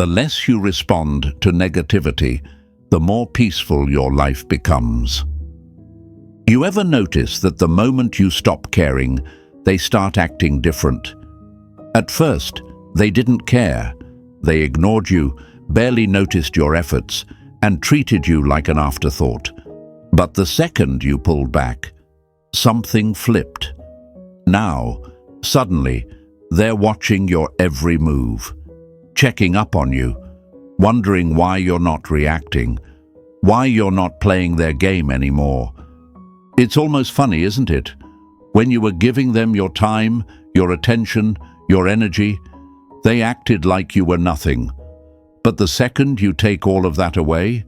The less you respond to negativity, the more peaceful your life becomes. You ever notice that the moment you stop caring, they start acting different? At first, they didn't care. They ignored you, barely noticed your efforts, and treated you like an afterthought. But the second you pulled back, something flipped. Now, suddenly, they're watching your every move, checking up on you, wondering why you're not reacting, why you're not playing their game anymore. It's almost funny, isn't it? When you were giving them your time, your attention, your energy, they acted like you were nothing. But the second you take all of that away,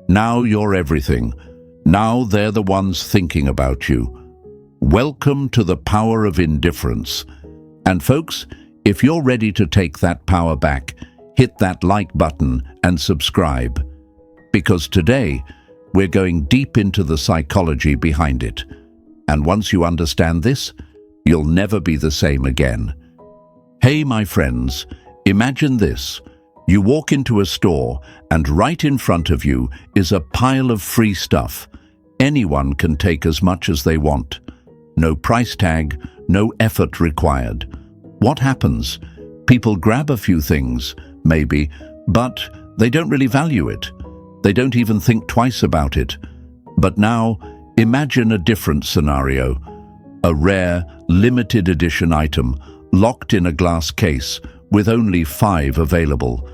now you're everything. Now they're the ones thinking about you. Welcome to the power of indifference. And folks, if you're ready to take that power back, hit that like button and subscribe. Because today, we're going deep into the psychology behind it. And once you understand this, you'll never be the same again. Hey, my friends, imagine this. You walk into a store and right in front of you is a pile of free stuff. Anyone can take as much as they want. No price tag, no effort required. What happens? People grab a few things, maybe, but they don't really value it. They don't even think twice about it. But now, imagine a different scenario. A rare, limited edition item, locked in a glass case, with only 5 available.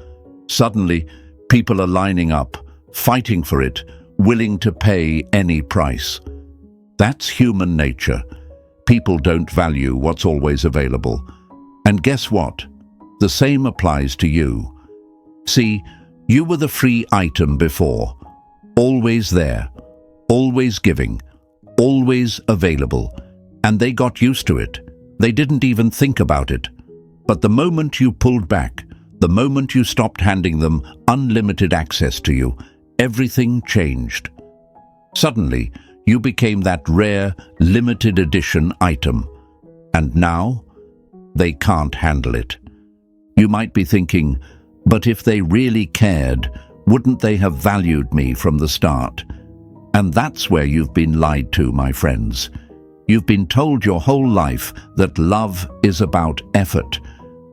Suddenly, people are lining up, fighting for it, willing to pay any price. That's human nature. People don't value what's always available. And guess what? The same applies to you. See, you were the free item before. Always there, always giving, always available. And they got used to it. They didn't even think about it. But the moment you pulled back, the moment you stopped handing them unlimited access to you, everything changed. Suddenly, you became that rare, limited edition item. And now, they can't handle it. You might be thinking, but if they really cared, wouldn't they have valued me from the start? And that's where you've been lied to, my friends. You've been told your whole life that love is about effort,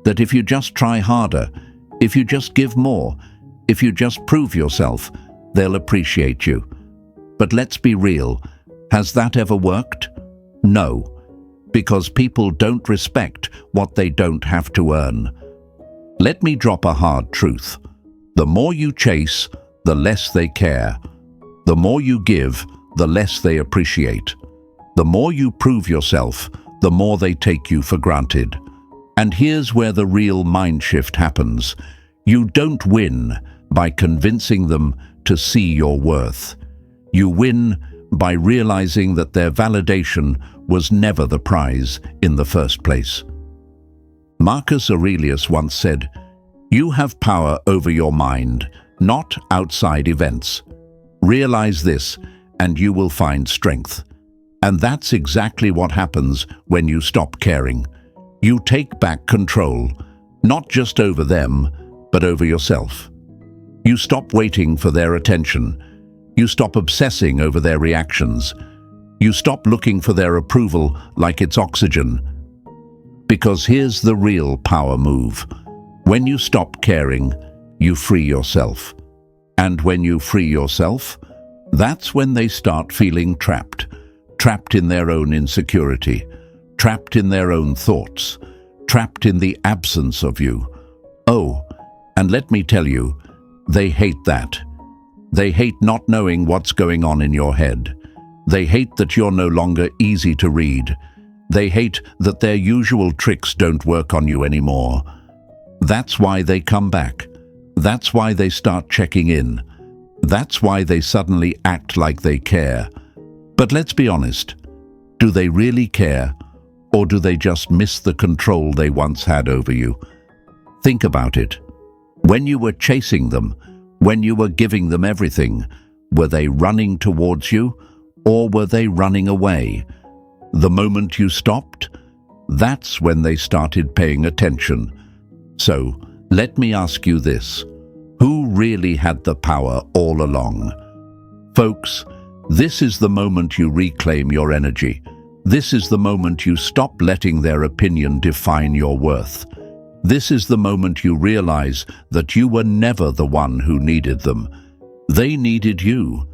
that if you just try harder, if you just give more, if you just prove yourself, they'll appreciate you. But let's be real, has that ever worked? No, because people don't respect what they don't have to earn. Let me drop a hard truth. The more you chase, the less they care. The more you give, the less they appreciate. The more you prove yourself, the more they take you for granted. And here's where the real mind shift happens. You don't win by convincing them to see your worth. You win by realizing that their validation was never the prize in the first place. Marcus Aurelius once said, "You have power over your mind, not outside events. Realize this, and you will find strength." And that's exactly what happens when you stop caring. You take back control, not just over them, but over yourself. You stop waiting for their attention. You stop obsessing over their reactions. You stop looking for their approval like it's oxygen. Because here's the real power move. When you stop caring, you free yourself. And when you free yourself, that's when they start feeling trapped. Trapped in their own insecurity. Trapped in their own thoughts. Trapped in the absence of you. Oh, and let me tell you, they hate that. They hate not knowing what's going on in your head. They hate that you're no longer easy to read. They hate that their usual tricks don't work on you anymore. That's why they come back. That's why they start checking in. That's why they suddenly act like they care. But let's be honest, do they really care? Or do they just miss the control they once had over you? Think about it. When you were chasing them, when you were giving them everything, were they running towards you, or were they running away? The moment you stopped, that's when they started paying attention. So, Let me ask you this. Who really had the power all along? Folks, this is the moment you reclaim your energy. This is the moment you stop letting their opinion define your worth. This is the moment you realize that you were never the one who needed them. They needed you.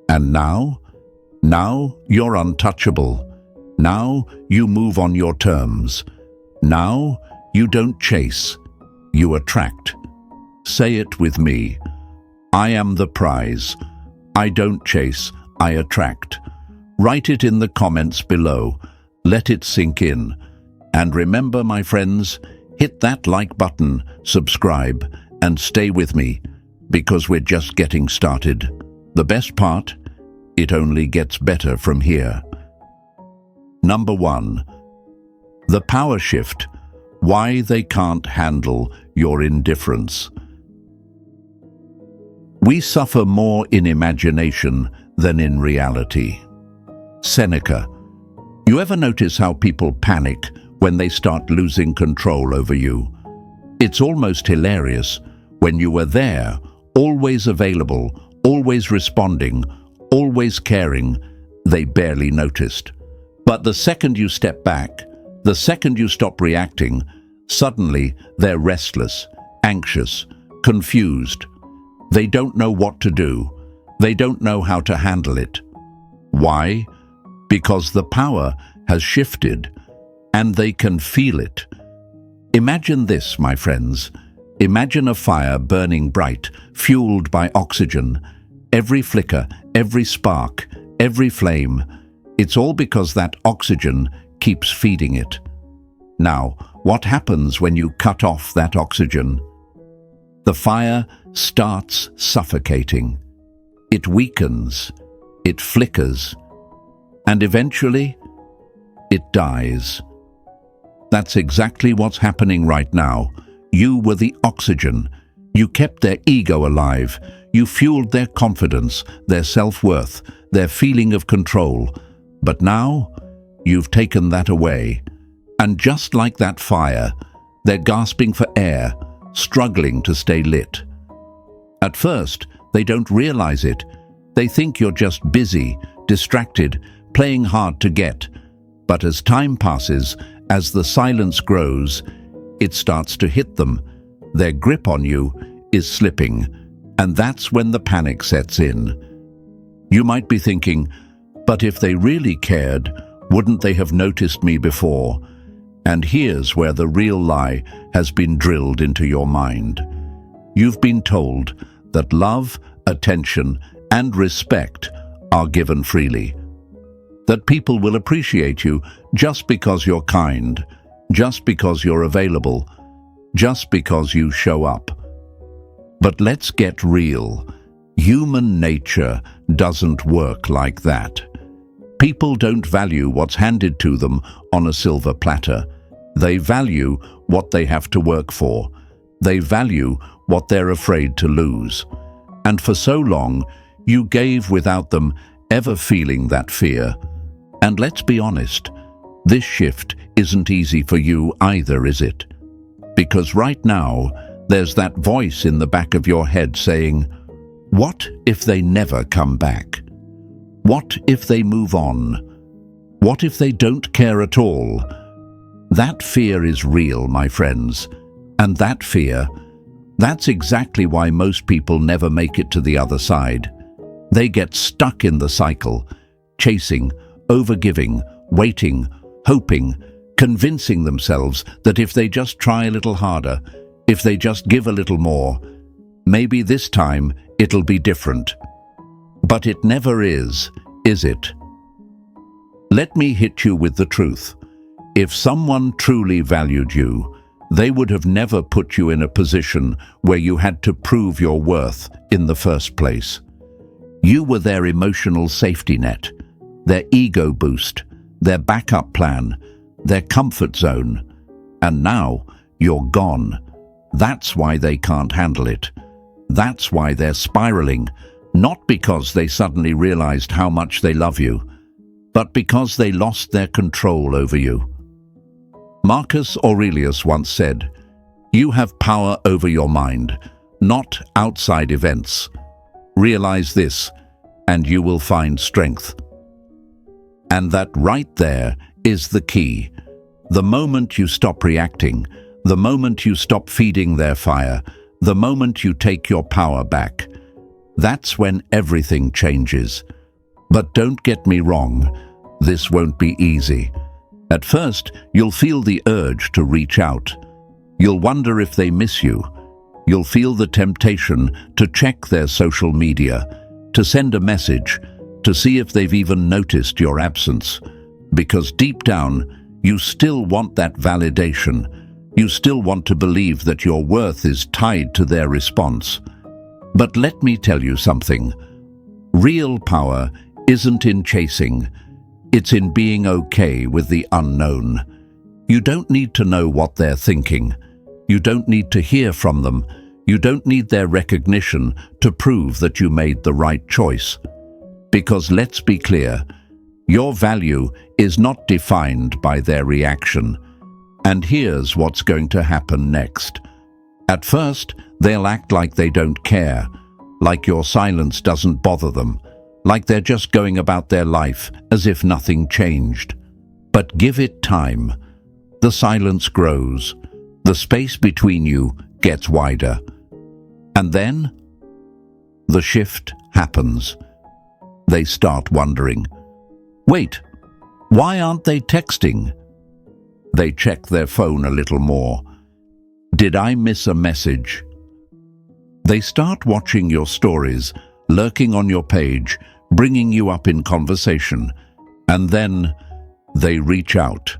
And now you're untouchable. Now you move on your terms. Now you don't chase, you attract. Say it with me. I am the prize. I don't chase, I attract. Write it in the comments below. Let it sink in. And remember, my friends, hit that like button, subscribe, and stay with me, because we're just getting started. The best part, it only gets better from here. Number 1. The power shift. Why they can't handle your indifference. We suffer more in imagination than in reality. Seneca. You ever notice how people panic when they start losing control over you? It's almost hilarious. When you were there, always available, always responding, always caring, they barely noticed. But the second you step back, the second you stop reacting, suddenly they're restless, anxious, confused. They don't know what to do. They don't know how to handle it. Why? Because the power has shifted, and they can feel it. Imagine this, my friends. Imagine a fire burning bright, fueled by oxygen. Every flicker, every spark, every flame, it's all because that oxygen keeps feeding it. Now, what happens when you cut off that oxygen? The fire starts suffocating. It weakens, it flickers, and eventually, it dies. That's exactly what's happening right now. You were the oxygen. You kept their ego alive. You fueled their confidence, their self-worth, their feeling of control. But now, you've taken that away. And just like that fire, they're gasping for air, struggling to stay lit. At first, they don't realize it. They think you're just busy, distracted, playing hard to get. But as time passes, as the silence grows, it starts to hit them. Their grip on you is slipping, and that's when the panic sets in. You might be thinking, but if they really cared, wouldn't they have noticed me before? And here's where the real lie has been drilled into your mind. You've been told that love, attention, and respect are given freely. That people will appreciate you just because you're kind, just because you're available, just because you show up. But let's get real. Human nature doesn't work like that. People don't value what's handed to them on a silver platter. They value what they have to work for. They value what they're afraid to lose. And for so long, you gave without them ever feeling that fear. And let's be honest, this shift isn't easy for you either, is it? Because right now, there's that voice in the back of your head saying, what if they never come back? What if they move on? What if they don't care at all? That fear is real, my friends. And that fear, that's exactly why most people never make it to the other side. They get stuck in the cycle, chasing, overgiving, waiting, hoping, convincing themselves that if they just try a little harder, if they just give a little more, maybe this time it'll be different. But it never is it? Let me hit you with the truth. If someone truly valued you, they would have never put you in a position where you had to prove your worth in the first place. You were their emotional safety net, their ego boost, their backup plan, their comfort zone. And now you're gone. That's why they can't handle it. That's why they're spiraling, not because they suddenly realized how much they love you, but because they lost their control over you. Marcus Aurelius once said, You have power over your mind, not outside events. Realize this, and you will find strength. And that right there is the key. The moment you stop reacting, the moment you stop feeding their fire, the moment you take your power back, that's when everything changes. But don't get me wrong, this won't be easy. At first, you'll feel the urge to reach out. You'll wonder if they miss you. You'll feel the temptation to check their social media, to send a message, to see if they've even noticed your absence. Because deep down, you still want that validation. You still want to believe that your worth is tied to their response. But let me tell you something. Real power isn't in chasing. It's in being okay with the unknown. You don't need to know what they're thinking. You don't need to hear from them. You don't need their recognition to prove that you made the right choice. Because let's be clear, your value is not defined by their reaction. And here's what's going to happen next. At first, they'll act like they don't care, like your silence doesn't bother them, like they're just going about their life as if nothing changed. But give it time. The silence grows. The space between you gets wider. And then, the shift happens. They start wondering, wait, why aren't they texting? They check their phone a little more. Did I miss a message? They start watching your stories, lurking on your page, bringing you up in conversation, and then they reach out.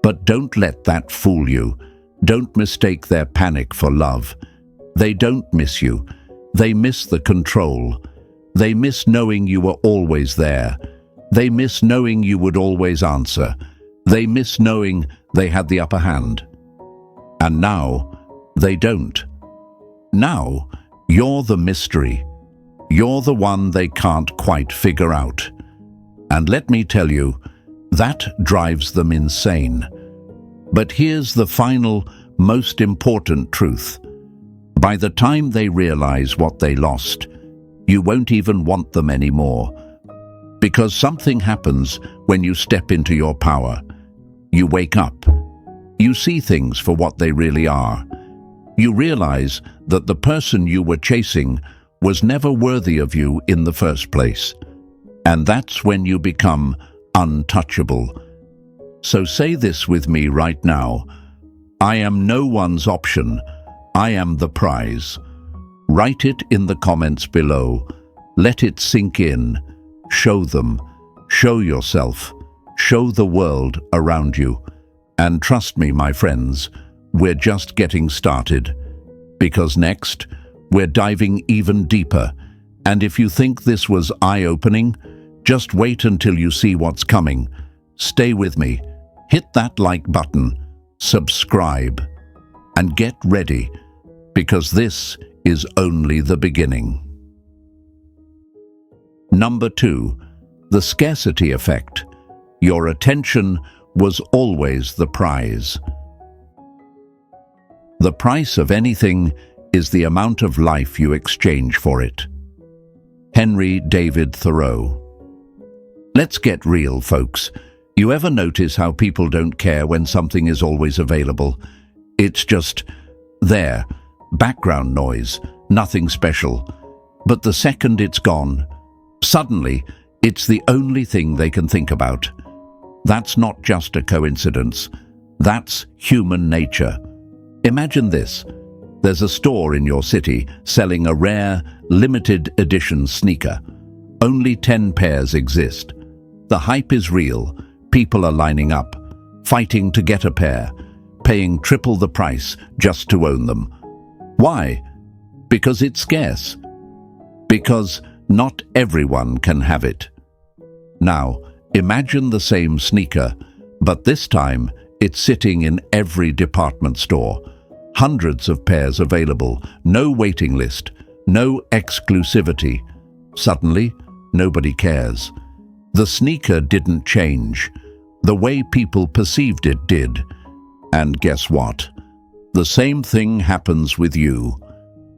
But don't let that fool you. Don't mistake their panic for love. They don't miss you. They miss the control. They miss knowing you were always there. They miss knowing you would always answer. They miss knowing they had the upper hand. And now, they don't. Now, you're the mystery. You're the one they can't quite figure out. And let me tell you, that drives them insane. But here's the final, most important truth. By the time they realize what they lost, you won't even want them anymore. Because something happens when you step into your power. You wake up. You see things for what they really are. You realize that the person you were chasing was never worthy of you in the first place. And that's when you become untouchable. So say this with me right now. I am no one's option. I am the prize. Write it in the comments below. Let it sink in. Show them. Show yourself. Show the world around you. And trust me, my friends, we're just getting started. Because next, we're diving even deeper. And if you think this was eye-opening, just wait until you see what's coming. Stay with me. Hit that like button. Subscribe. And get ready, because this is only the beginning. Number 2, the scarcity effect. Your attention was always the prize. The price of anything is the amount of life you exchange for it. Henry David Thoreau. Let's get real, folks. You ever notice how people don't care when something is always available? It's just there, background noise, nothing special. But the second it's gone, suddenly it's the only thing they can think about. That's not just a coincidence. That's human nature. Imagine this. There's a store in your city selling a rare, limited edition sneaker. Only 10 pairs exist. The hype is real. People are lining up, fighting to get a pair, paying triple the price just to own them. Why? Because it's scarce. Because not everyone can have it. Now, imagine the same sneaker, but this time it's sitting in every department store. Hundreds of pairs available, no waiting list, no exclusivity. Suddenly, nobody cares. The sneaker didn't change. The way people perceived it did. And guess what? The same thing happens with you.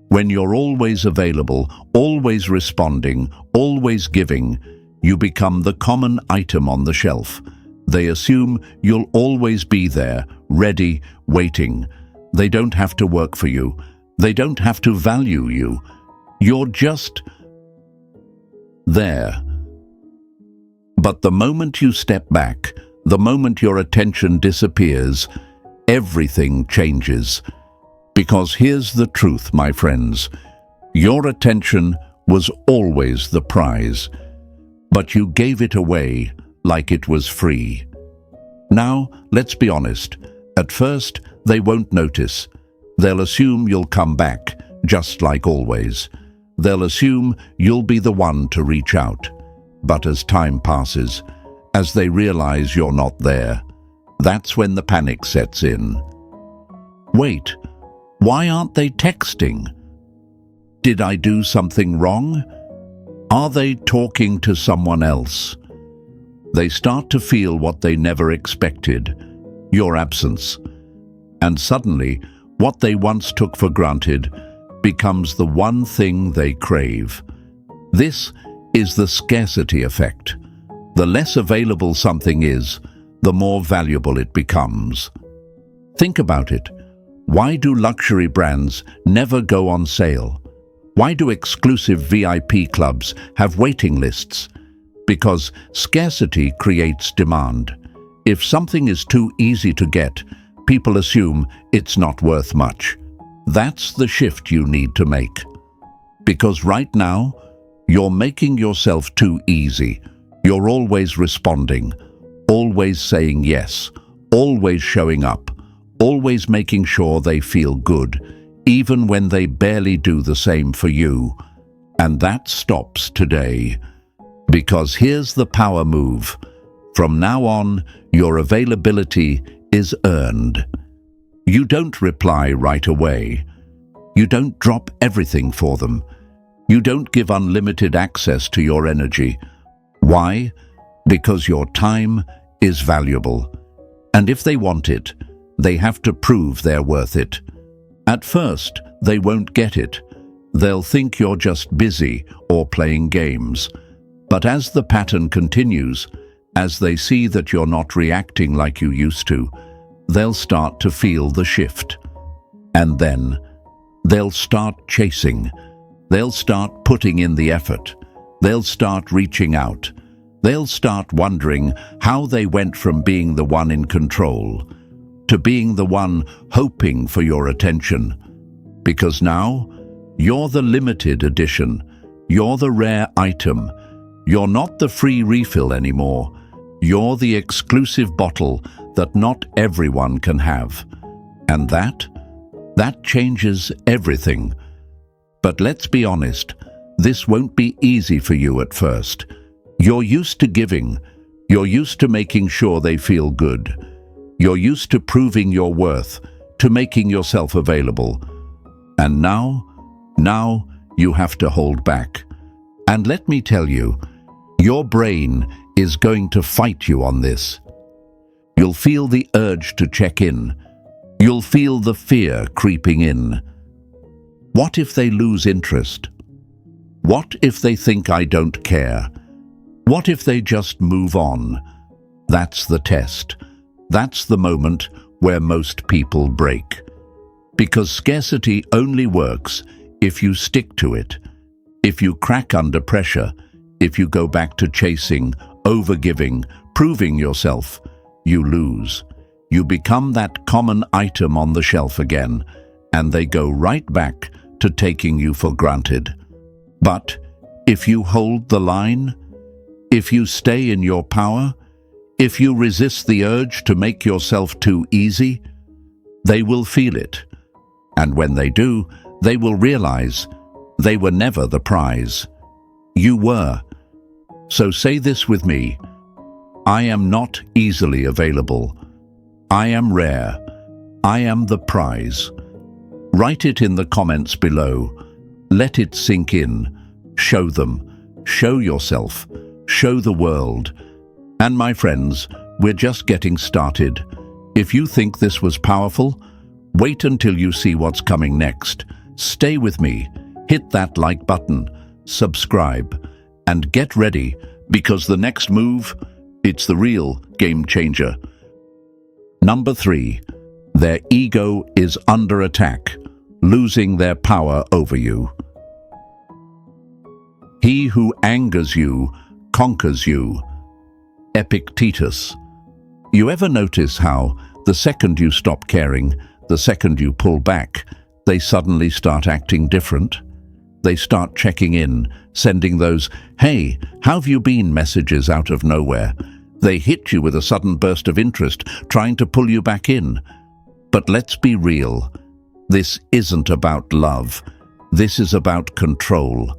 When you're always available, always responding, always giving, you become the common item on the shelf. They assume you'll always be there, ready, waiting. They don't have to work for you. They don't have to value you. You're just there. But the moment you step back, the moment your attention disappears, everything changes. Because here's the truth, my friends. Your attention was always the prize, but you gave it away like it was free. Now, let's be honest. At first, they won't notice. They'll assume you'll come back, just like always. They'll assume you'll be the one to reach out. But as time passes, as they realize you're not there, that's when the panic sets in. Wait, why aren't they texting? Did I do something wrong? Are they talking to someone else? They start to feel what they never expected, your absence. And suddenly, what they once took for granted becomes the one thing they crave. This is the scarcity effect. The less available something is, the more valuable it becomes. Think about it. Why do luxury brands never go on sale? Why do exclusive VIP clubs have waiting lists? Because scarcity creates demand. If something is too easy to get, people assume it's not worth much. That's the shift you need to make. Because right now, you're making yourself too easy. You're always responding, always saying yes, always showing up, always making sure they feel good, even when they barely do the same for you. And that stops today. Because here's the power move. From now on, your availability is earned. You don't reply right away. You don't drop everything for them. You don't give unlimited access to your energy. Why? Because your time is valuable. And if they want it, they have to prove they're worth it. At first, they won't get it. They'll think you're just busy or playing games. But as the pattern continues, as they see that you're not reacting like you used to, they'll start to feel the shift. And then, they'll start chasing. They'll start putting in the effort. They'll start reaching out. They'll start wondering how they went from being the one in control to being the one hoping for your attention. Because now, you're the limited edition. You're the rare item. You're not the free refill anymore. You're the exclusive bottle that not everyone can have. And that changes everything. But let's be honest, this won't be easy for you at first. You're used to giving. You're used to making sure they feel good. You're used to proving your worth, to making yourself available. And now you have to hold back. And let me tell you, your brain is going to fight you on this. You'll feel the urge to check in. You'll feel the fear creeping in. What if they lose interest? What if they think I don't care? What if they just move on? That's the test. That's the moment where most people break. Because scarcity only works if you stick to it. If you crack under pressure, if you go back to chasing, overgiving, proving yourself, you lose. You become that common item on the shelf again, and they go right back to taking you for granted. But if you hold the line, if you stay in your power, if you resist the urge to make yourself too easy, they will feel it. And when they do, they will realize they were never the prize. You were. So say this with me. I am not easily available. I am rare. I am the prize. Write it in the comments below. Let it sink in. Show them. Show yourself. Show the world. And my friends, we're just getting started. If you think this was powerful, Wait until you see what's coming next. Stay with me. Hit that like button, subscribe, and get ready, because the next move, it's the real game changer. Number 3. Their ego is under attack, losing their power over you. He who angers you conquers you. Epictetus. You ever notice how, the second you stop caring, the second you pull back, they suddenly start acting different? They start checking in, sending those, "Hey, how have you been?" messages out of nowhere. They hit you with a sudden burst of interest, trying to pull you back in. But let's be real. This isn't about love. This is about control.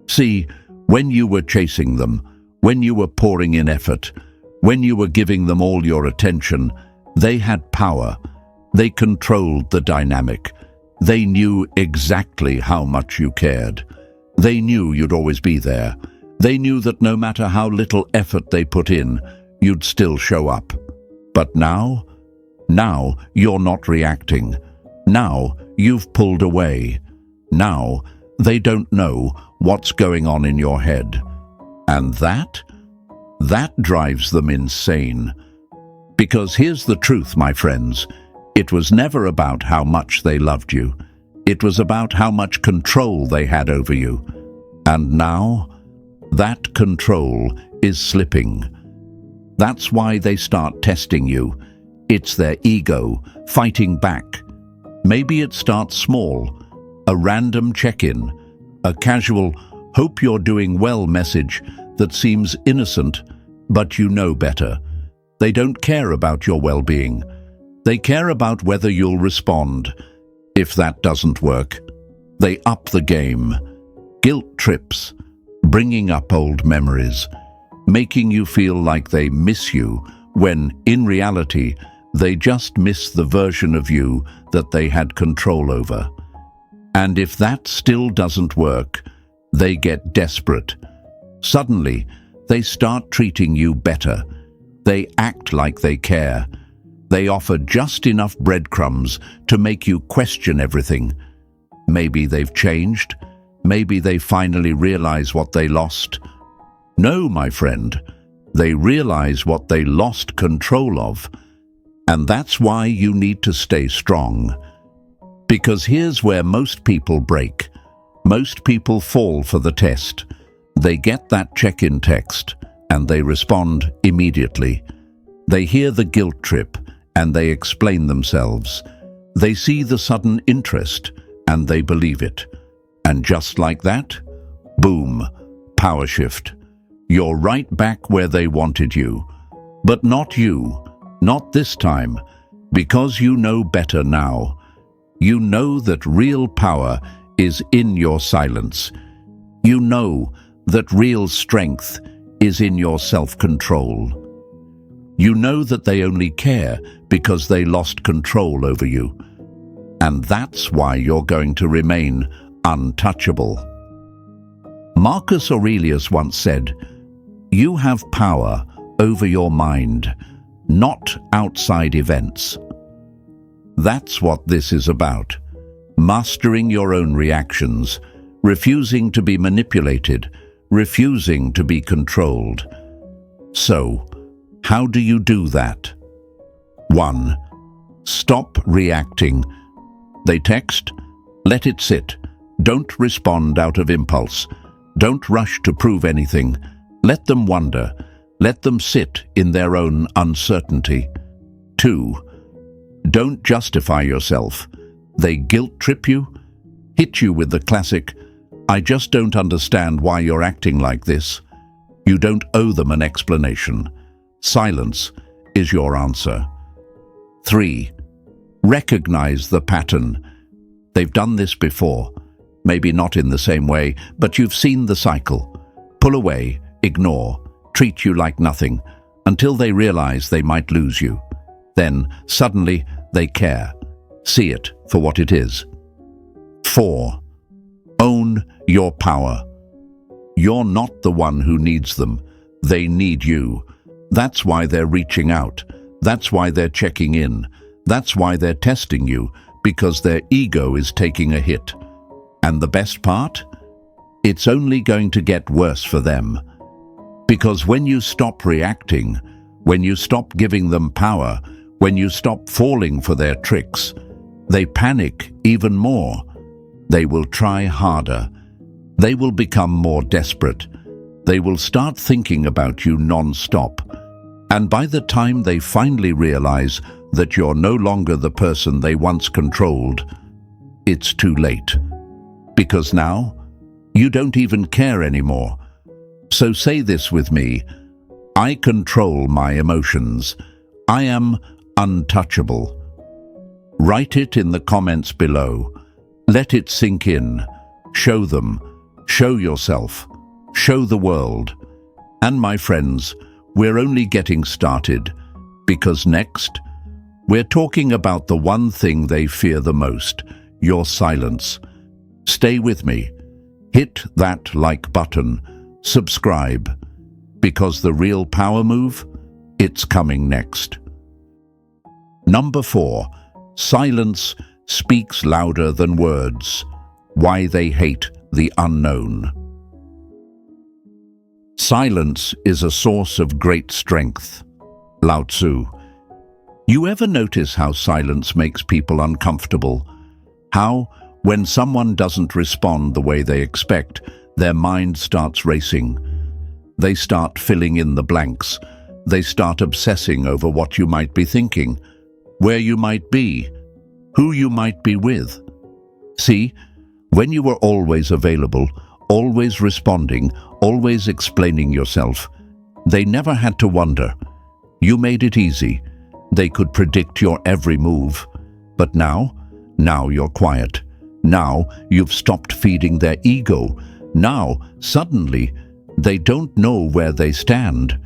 See, when you were chasing them, when you were pouring in effort, when you were giving them all your attention, they had power. They controlled the dynamic. They knew exactly how much you cared. They knew you'd always be there. They knew that no matter how little effort they put in, you'd still show up. But now you're not reacting. Now you've pulled away. Now they don't know what's going on in your head. And that drives them insane. Because here's the truth, my friends. It was never about how much they loved you. It was about how much control they had over you. And now, that control is slipping. That's why they start testing you. It's their ego fighting back. Maybe it starts small, a random check-in, a casual "hope you're doing well" message that seems innocent, but you know better. They don't care about your well-being. They care about whether you'll respond. If that doesn't work, they up the game. Guilt trips, bringing up old memories, making you feel like they miss you, when, in reality, they just miss the version of you that they had control over. And if that still doesn't work, they get desperate. Suddenly, they start treating you better. They act like they care. They offer just enough breadcrumbs to make you question everything. Maybe they've changed. Maybe they finally realize what they lost. No, my friend, they realize what they lost control of. And that's why you need to stay strong. Because here's where most people break. Most people fall for the test. They get that check-in text, and they respond immediately. They hear the guilt trip, and they explain themselves. They see the sudden interest, and they believe it. And just like that, boom, power shift. You're right back where they wanted you. But not you, not this time, because you know better now. You know that real power is in your silence. You know that real strength is in your self-control. You know that they only care because they lost control over you. And that's why you're going to remain untouchable. Marcus Aurelius once said, "You have power over your mind, not outside events." That's what this is about. Mastering your own reactions, refusing to be manipulated, refusing to be controlled. So, how do you do that? 1. Stop reacting. They text? Let it sit. Don't respond out of impulse. Don't rush to prove anything. Let them wonder. Let them sit in their own uncertainty. 2. Don't justify yourself. They guilt trip you? Hit you with the classic, "I just don't understand why you're acting like this." You don't owe them an explanation. Silence is your answer. 3. Recognize the pattern. They've done this before. Maybe not in the same way, but you've seen the cycle. Pull away, ignore, treat you like nothing, until they realize they might lose you. Then, suddenly, they care. See it for what it is. 4. Own your power. You're not the one who needs them. They need you. That's why they're reaching out. That's why they're checking in. That's why they're testing you, because their ego is taking a hit. And the best part? It's only going to get worse for them. Because when you stop reacting, when you stop giving them power, when you stop falling for their tricks, they panic even more. They will try harder. They will become more desperate. They will start thinking about you non-stop. And by the time they finally realize that you're no longer the person they once controlled, it's too late. Because now, you don't even care anymore. So say this with me: I control my emotions. I am untouchable. Write it in the comments below. Let it sink in. Show them. Show yourself. Show the world. And my friends, we're only getting started, because next, we're talking about the one thing they fear the most: your silence. Stay with me. Hit that like button. Subscribe. Because the real power move, it's coming next. Number 4. Silence speaks louder than words. Why they hate the unknown. Silence is a source of great strength. Lao Tzu. You ever notice how silence makes people uncomfortable? How, when someone doesn't respond the way they expect, their mind starts racing. They start filling in the blanks. They start obsessing over what you might be thinking, where you might be, who you might be with. See, when you were always available, always responding, always explaining yourself, they never had to wonder. You made it easy. They could predict your every move. But now you're quiet. Now you've stopped feeding their ego. Now, suddenly, they don't know where they stand.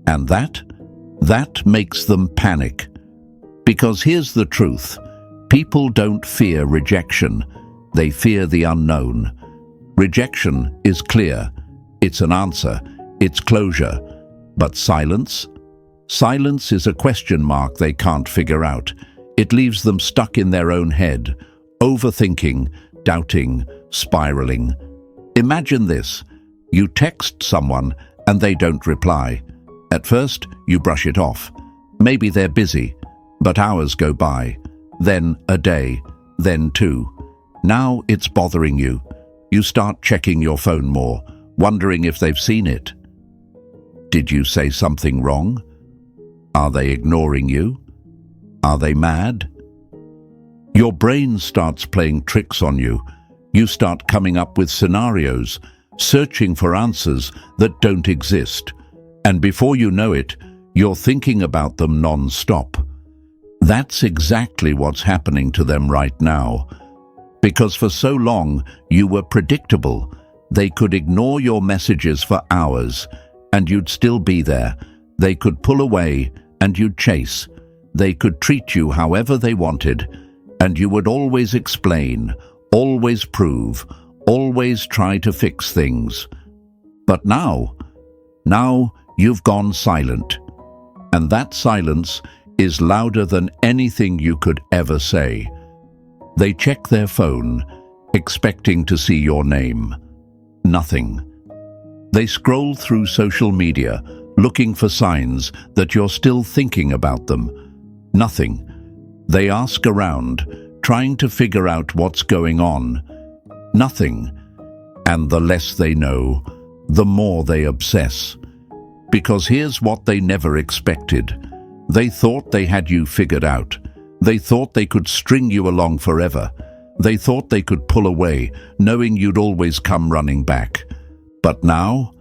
And that makes them panic. Because here's the truth. People don't fear rejection. They fear the unknown. Rejection is clear. It's an answer. It's closure. But silence? Silence is a question mark they can't figure out. It leaves them stuck in their own head, overthinking, doubting, spiraling. Imagine this. You text someone and they don't reply. At first, you brush it off. Maybe they're busy, but hours go by. Then a day, then 2. Now it's bothering you. You start checking your phone more, wondering if they've seen it. Did you say something wrong? Are they ignoring you? Are they mad? Your brain starts playing tricks on you. You start coming up with scenarios, searching for answers that don't exist. And before you know it, you're thinking about them non-stop. That's exactly what's happening to them right now. Because for so long, you were predictable. They could ignore your messages for hours, and you'd still be there. They could pull away, and you'd chase. They could treat you however they wanted, and you would always explain, always prove, always try to fix things. But now you've gone silent. And that silence is louder than anything you could ever say. They check their phone, expecting to see your name. Nothing. They scroll through social media, looking for signs that you're still thinking about them. Nothing. They ask around, trying to figure out what's going on. Nothing. And the less they know, the more they obsess. Because here's what they never expected. They thought they had you figured out. They thought they could string you along forever. They thought they could pull away, knowing you'd always come running back. But now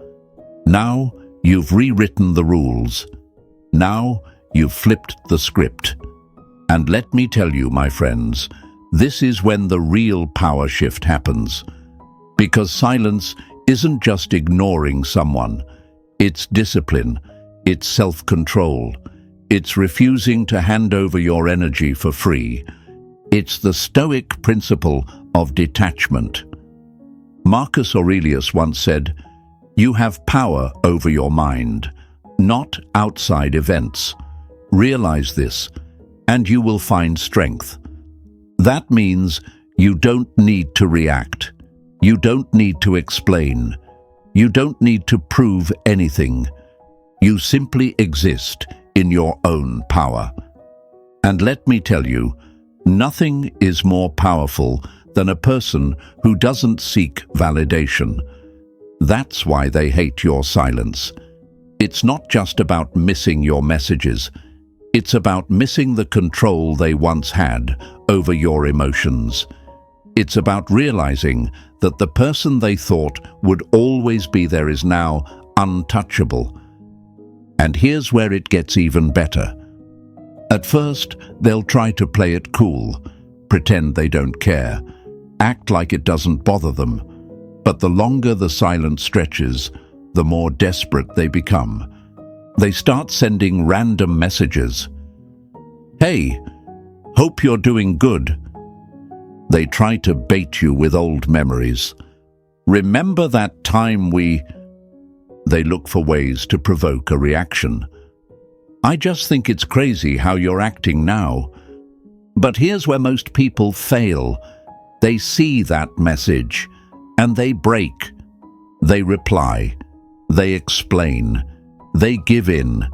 you've rewritten the rules. Now you've flipped the script. And let me tell you, my friends, this is when the real power shift happens. Because silence isn't just ignoring someone. It's discipline. It's self-control. It's refusing to hand over your energy for free. It's the Stoic principle of detachment. Marcus Aurelius once said, "You have power over your mind, not outside events. Realize this, and you will find strength." That means you don't need to react. You don't need to explain. You don't need to prove anything. You simply exist in your own power. And let me tell you, nothing is more powerful than a person who doesn't seek validation. That's why they hate your silence. It's not just about missing your messages. It's about missing the control they once had over your emotions. It's about realizing that the person they thought would always be there is now untouchable. And here's where it gets even better. At first, they'll try to play it cool, pretend they don't care, act like it doesn't bother them. But the longer the silence stretches, the more desperate they become. They start sending random messages. "Hey, hope you're doing good." They try to bait you with old memories. "Remember that time we..." They look for ways to provoke a reaction. "I just think it's crazy how you're acting now." But here's where most people fail. They see that message, and they break. They reply. They explain. They give in.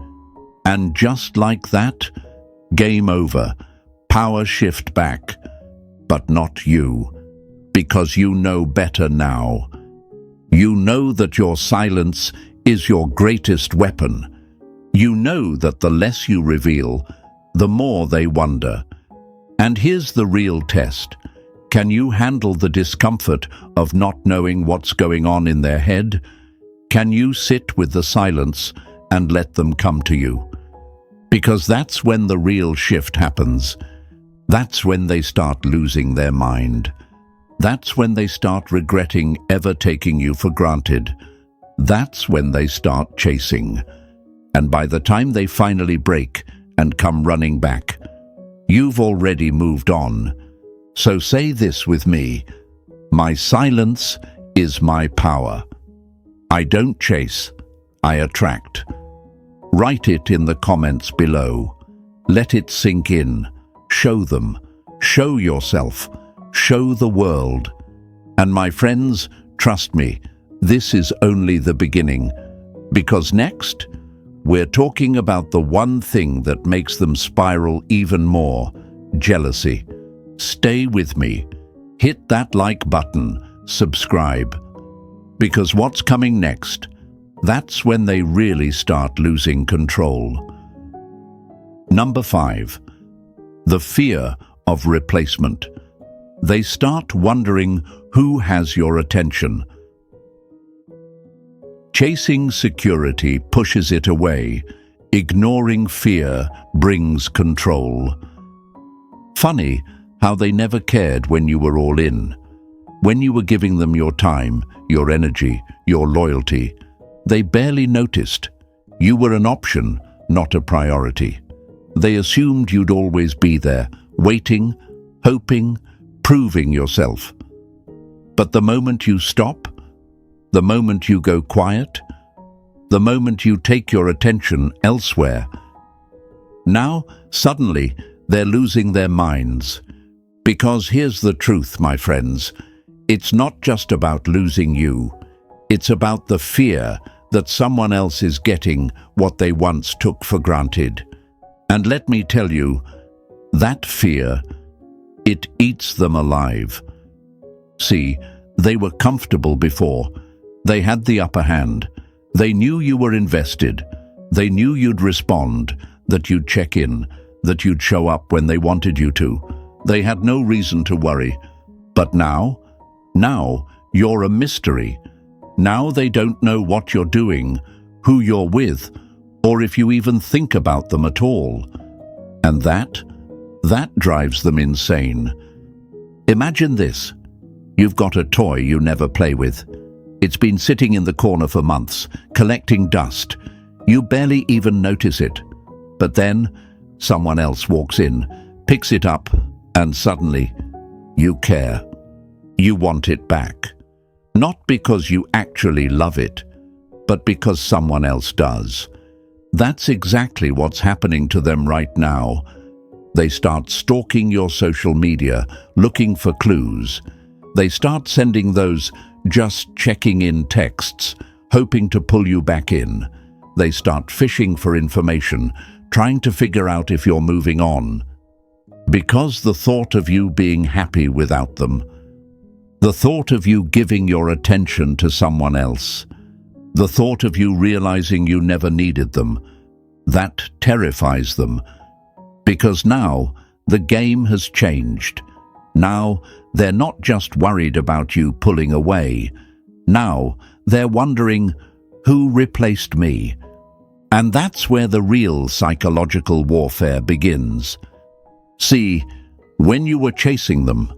And just like that, game over. Power shift back. But not you. Because you know better now. You know that your silence is your greatest weapon. You know that the less you reveal, the more they wonder. And here's the real test. Can you handle the discomfort of not knowing what's going on in their head? Can you sit with the silence and let them come to you? Because that's when the real shift happens. That's when they start losing their mind. That's when they start regretting ever taking you for granted. That's when they start chasing. And by the time they finally break and come running back, you've already moved on. So say this with me: my silence is my power. I don't chase, I attract. Write it in the comments below. Let it sink in. Show them. Show yourself. Show the world. And my friends, trust me, this is only the beginning. Because next, we're talking about the one thing that makes them spiral even more: jealousy. Stay with me. Hit that like button. Subscribe. Because what's coming next, that's when they really start losing control. Number 5. The fear of replacement. They start wondering who has your attention. Chasing security pushes it away. Ignoring fear brings control. Funny how they never cared when you were all in. When you were giving them your time, your energy, your loyalty, they barely noticed. You were an option, not a priority. They assumed you'd always be there, waiting, hoping, proving yourself. But the moment you stop, the moment you go quiet, the moment you take your attention elsewhere, now, suddenly, they're losing their minds. Because here's the truth, my friends. It's not just about losing you. It's about the fear that someone else is getting what they once took for granted. And let me tell you, that fear, it eats them alive. See, they were comfortable before. They had the upper hand. They knew you were invested. They knew you'd respond, that you'd check in, that you'd show up when they wanted you to. They had no reason to worry. But now you're a mystery. Now they don't know what you're doing, who you're with, or if you even think about them at all. And that drives them insane. Imagine this. You've got a toy you never play with. It's been sitting in the corner for months, collecting dust. You barely even notice it. But then, someone else walks in, picks it up, and suddenly, you care. You want it back. Not because you actually love it, but because someone else does. That's exactly what's happening to them right now. They start stalking your social media, looking for clues. They start sending those just checking in texts, hoping to pull you back in. They start fishing for information, trying to figure out if you're moving on. Because the thought of you being happy without them, the thought of you giving your attention to someone else, the thought of you realizing you never needed them, that terrifies them. Because now the game has changed. Now they're not just worried about you pulling away. Now they're wondering, who replaced me? And that's where the real psychological warfare begins. See, when you were chasing them,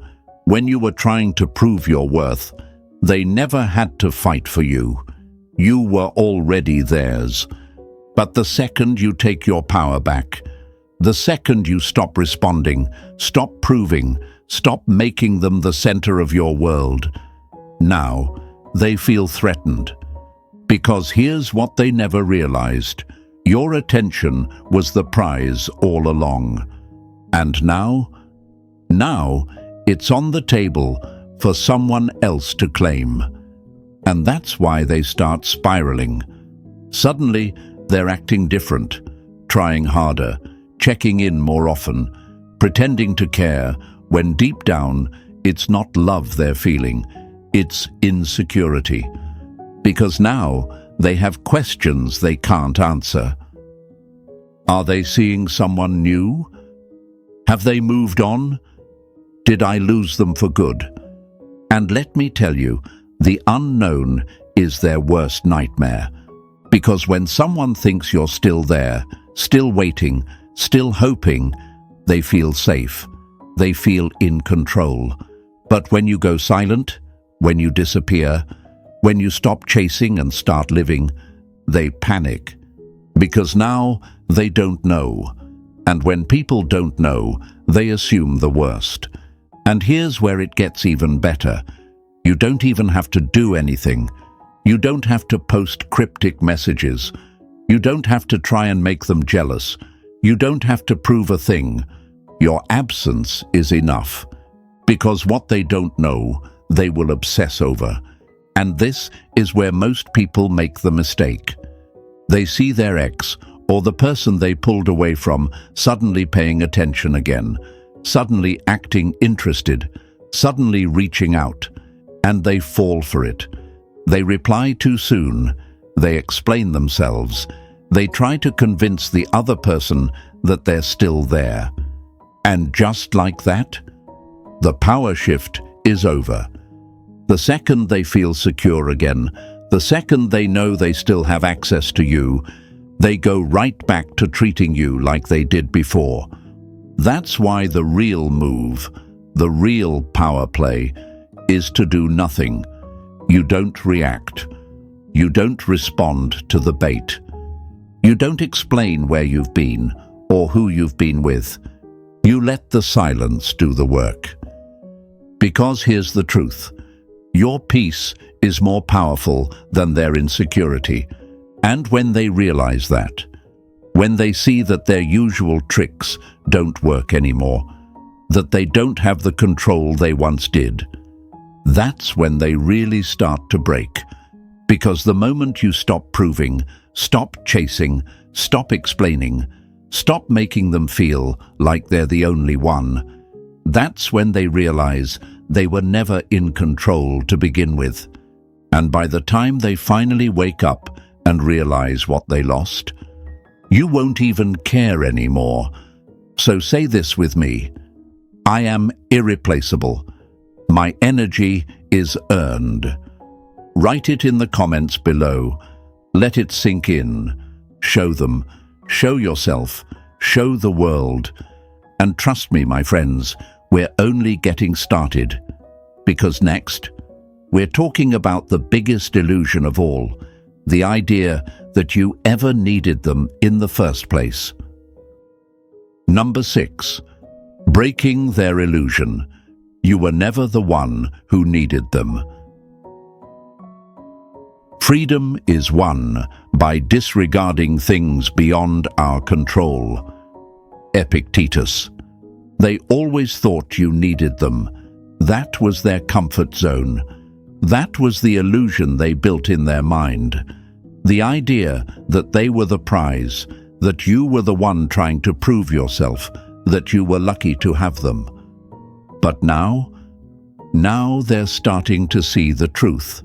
when you were trying to prove your worth, they never had to fight for you. You were already theirs. But the second you take your power back, the second you stop responding, stop proving, stop making them the center of your world, now they feel threatened. Because here's what they never realized. Your attention was the prize all along. And now it's on the table for someone else to claim. And that's why they start spiraling. Suddenly, they're acting different, trying harder, checking in more often, pretending to care, when deep down, it's not love they're feeling, it's insecurity. Because now they have questions they can't answer. Are they seeing someone new? Have they moved on? Did I lose them for good? And let me tell you, the unknown is their worst nightmare. Because when someone thinks you're still there, still waiting, still hoping, they feel safe. They feel in control. But when you go silent, when you disappear, when you stop chasing and start living, they panic. Because now they don't know. And when people don't know, they assume the worst. And here's where it gets even better. You don't even have to do anything. You don't have to post cryptic messages. You don't have to try and make them jealous. You don't have to prove a thing. Your absence is enough. Because what they don't know, they will obsess over. And this is where most people make the mistake. They see their ex, or the person they pulled away from, suddenly paying attention again, suddenly acting interested, suddenly reaching out, and they fall for it. They reply too soon. They explain themselves. They try to convince the other person that they're still there. And just like that, the power shift is over. The second they feel secure again, the second they know they still have access to you, they go right back to treating you like they did before. That's why the real move, the real power play, is to do nothing. You don't react. You don't respond to the bait. You don't explain where you've been or who you've been with. You let the silence do the work. Because here's the truth. Your peace is more powerful than their insecurity. And when they realize that, when they see that their usual tricks don't work anymore, that they don't have the control they once did, that's when they really start to break. Because the moment you stop proving, stop chasing, stop explaining, stop making them feel like they're the only one, that's when they realize they were never in control to begin with. And by the time they finally wake up and realize what they lost, you won't even care anymore. So say this with me. I am irreplaceable. My energy is earned. Write it in the comments below. Let it sink in. Show them. Show yourself. Show the world. And trust me, my friends, we're only getting started. Because next, we're talking about the biggest illusion of all, the idea that you ever needed them in the first place. Number 6. Breaking their illusion. You were never the one who needed them. Freedom is won by disregarding things beyond our control. Epictetus. They always thought you needed them. That was their comfort zone. That was the illusion they built in their mind. The idea that they were the prize, that you were the one trying to prove yourself, that you were lucky to have them. But now they're starting to see the truth.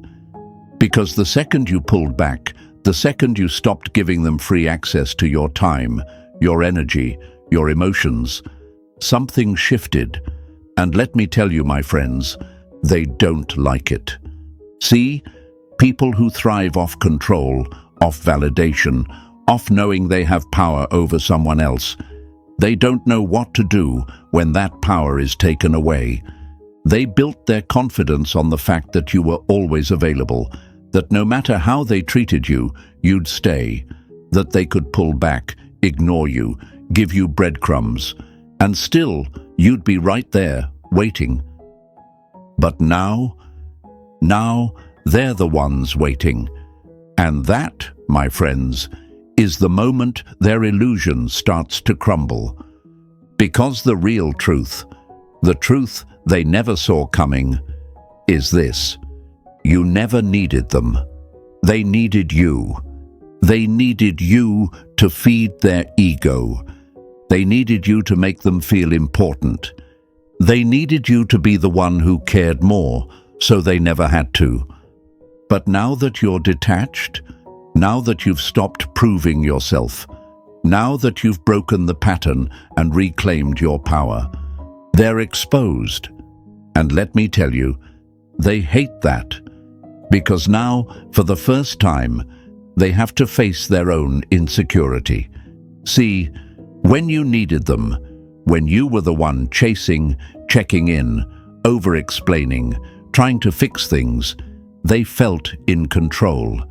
Because the second you pulled back, the second you stopped giving them free access to your time, your energy, your emotions, something shifted. And let me tell you, my friends, they don't like it. See, people who thrive off control, off validation, off knowing they have power over someone else, they don't know what to do when that power is taken away. They built their confidence on the fact that you were always available, that no matter how they treated you, you'd stay, that they could pull back, ignore you, give you breadcrumbs, and still you'd be right there, waiting. But now they're the ones waiting. And that, my friends, is the moment their illusion starts to crumble. Because the real truth, the truth they never saw coming, is this: you never needed them. They needed you. They needed you to feed their ego. They needed you to make them feel important. They needed you to be the one who cared more, so they never had to. But now that you're detached, now that you've stopped proving yourself, now that you've broken the pattern and reclaimed your power, they're exposed. And let me tell you, they hate that. Because now, for the first time, they have to face their own insecurity. See, when you needed them, when you were the one chasing, checking in, over-explaining, trying to fix things, they felt in control.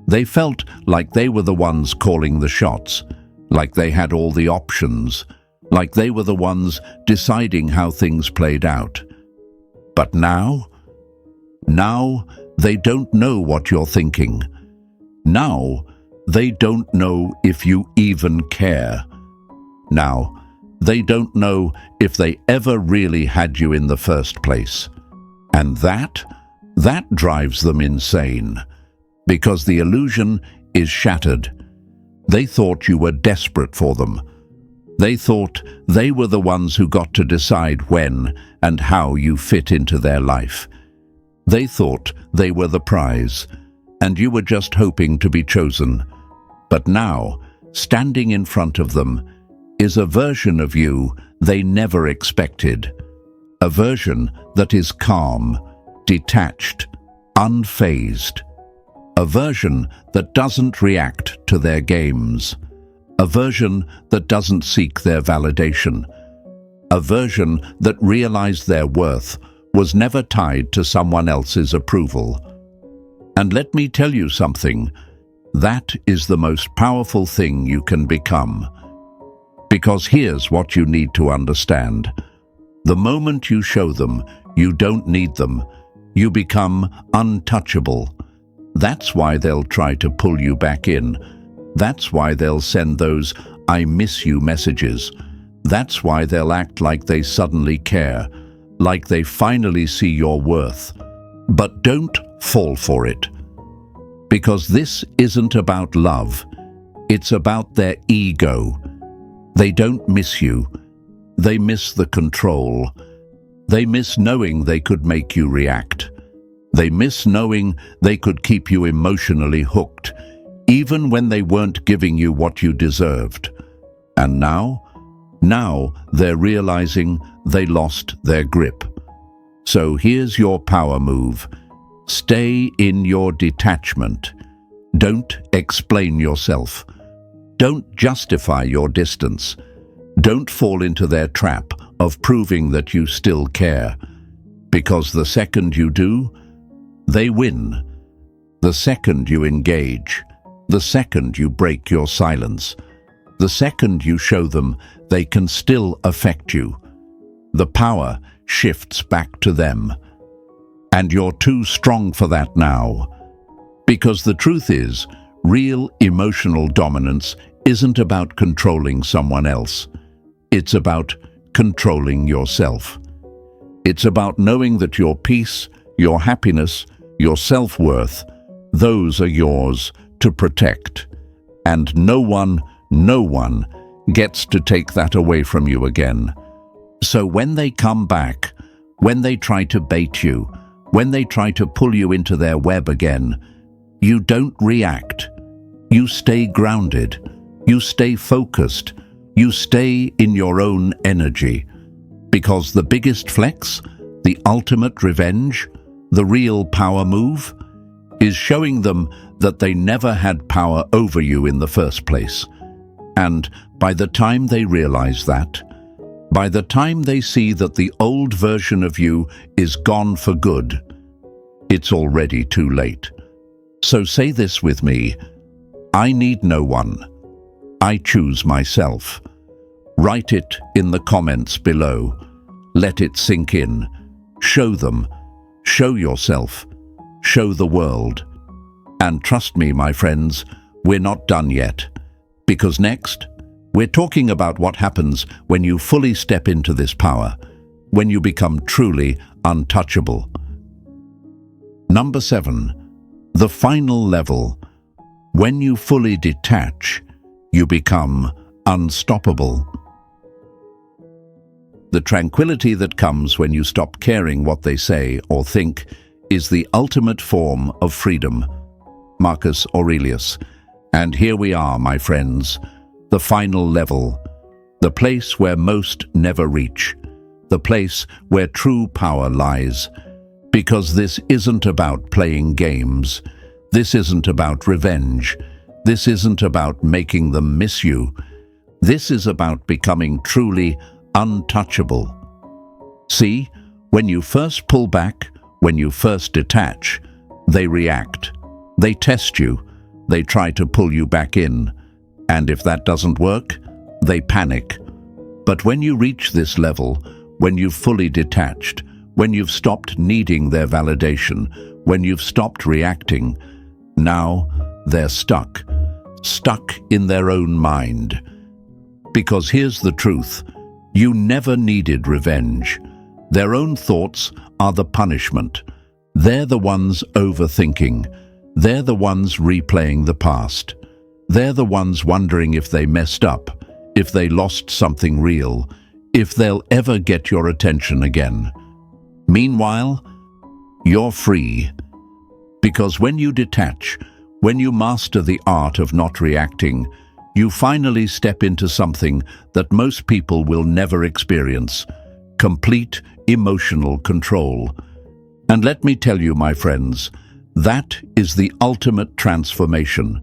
They felt like they were the ones calling the shots, like they had all the options, like they were the ones deciding how things played out. But now they don't know what you're thinking. Now they don't know if you even care. Now they don't know if they ever really had you in the first place. And that drives them insane, because the illusion is shattered. They thought you were desperate for them. They thought they were the ones who got to decide when and how you fit into their life. They thought they were the prize, and you were just hoping to be chosen. But now, standing in front of them, is a version of you they never expected. A version that is calm, detached, unfazed. A version that doesn't react to their games. A version that doesn't seek their validation. A version that realized their worth was never tied to someone else's approval. And let me tell you something, that is the most powerful thing you can become. Because here's what you need to understand. The moment you show them you don't need them, you become untouchable. That's why they'll try to pull you back in. That's why they'll send those "I miss you" messages. That's why they'll act like they suddenly care, like they finally see your worth. But don't fall for it. Because this isn't about love. It's about their ego. They don't miss you. They miss the control. They miss knowing they could make you react. They miss knowing they could keep you emotionally hooked, even when they weren't giving you what you deserved. And now they're realizing they lost their grip. So here's your power move. Stay in your detachment. Don't explain yourself. Don't justify your distance. Don't fall into their trap of proving that you still care. Because the second you do, they win. The second you engage, the second you break your silence, the second you show them they can still affect you, the power shifts back to them. And you're too strong for that now. Because the truth is, real emotional dominance isn't about controlling someone else. It's about controlling yourself. It's about knowing that your peace, your happiness, your self-worth, those are yours to protect. And no one gets to take that away from you again. So when they come back, when they try to bait you, when they try to pull you into their web again, you don't react. You stay grounded. You stay focused. You stay in your own energy. Because the biggest flex, the ultimate revenge, the real power move, is showing them that they never had power over you in the first place. And by the time they realize that, by the time they see that the old version of you is gone for good, it's already too late. So say this with me: I need no one. I choose myself. Write it in the comments below. Let it sink in. Show them. Show yourself. Show the world. And trust me, my friends, we're not done yet. Because next, we're talking about what happens when you fully step into this power, when you become truly untouchable. Number 7, the final level. When you fully detach, you become unstoppable. The tranquility that comes when you stop caring what they say or think is the ultimate form of freedom. Marcus Aurelius. And here we are, my friends, the final level, the place where most never reach, the place where true power lies. Because this isn't about playing games. This isn't about revenge. This isn't about making them miss you. This is about becoming truly untouchable. See, when you first pull back, when you first detach, they react. They test you. They try to pull you back in. And if that doesn't work, they panic. But when you reach this level, when you've fully detached, when you've stopped needing their validation, when you've stopped reacting, now they're stuck in their own mind. Because here's the truth, you never needed revenge. Their own thoughts are the punishment. They're the ones overthinking. They're the ones replaying the past. They're the ones wondering if they messed up, if they lost something real, if they'll ever get your attention again. Meanwhile, you're free. Because when you detach, when you master the art of not reacting, you finally step into something that most people will never experience: complete emotional control. And let me tell you, my friends, that is the ultimate transformation.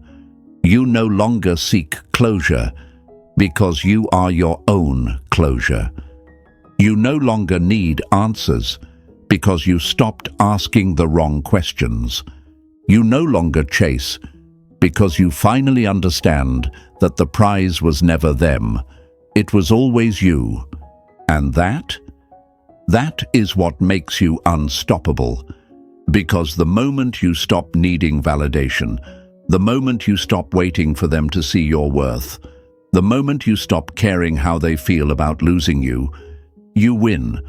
You no longer seek closure because you are your own closure. You no longer need answers because you stopped asking the wrong questions. You no longer chase because you finally understand that the prize was never them. It was always you. And that is what makes you unstoppable. Because the moment you stop needing validation, the moment you stop waiting for them to see your worth, the moment you stop caring how they feel about losing you, you win.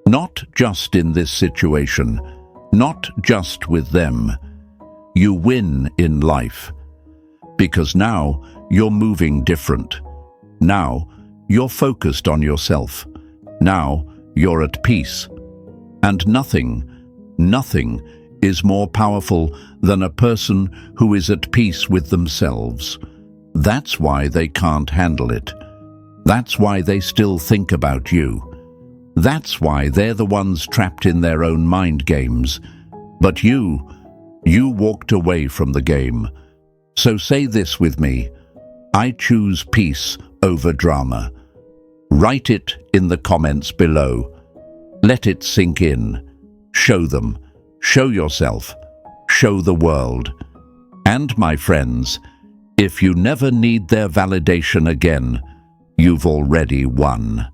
Not just in this situation, not just with them. You win in life. Because now you're moving different. Now you're focused on yourself. Now you're at peace. And nothing is more powerful than a person who is at peace with themselves. That's why they can't handle it. That's why they still think about you. That's why they're the ones trapped in their own mind games. But you walked away from the game. So say this with me: I choose peace over drama. Write it in the comments below. Let it sink in. Show them. Show yourself. Show the world. And my friends, if you never need their validation again, you've already won.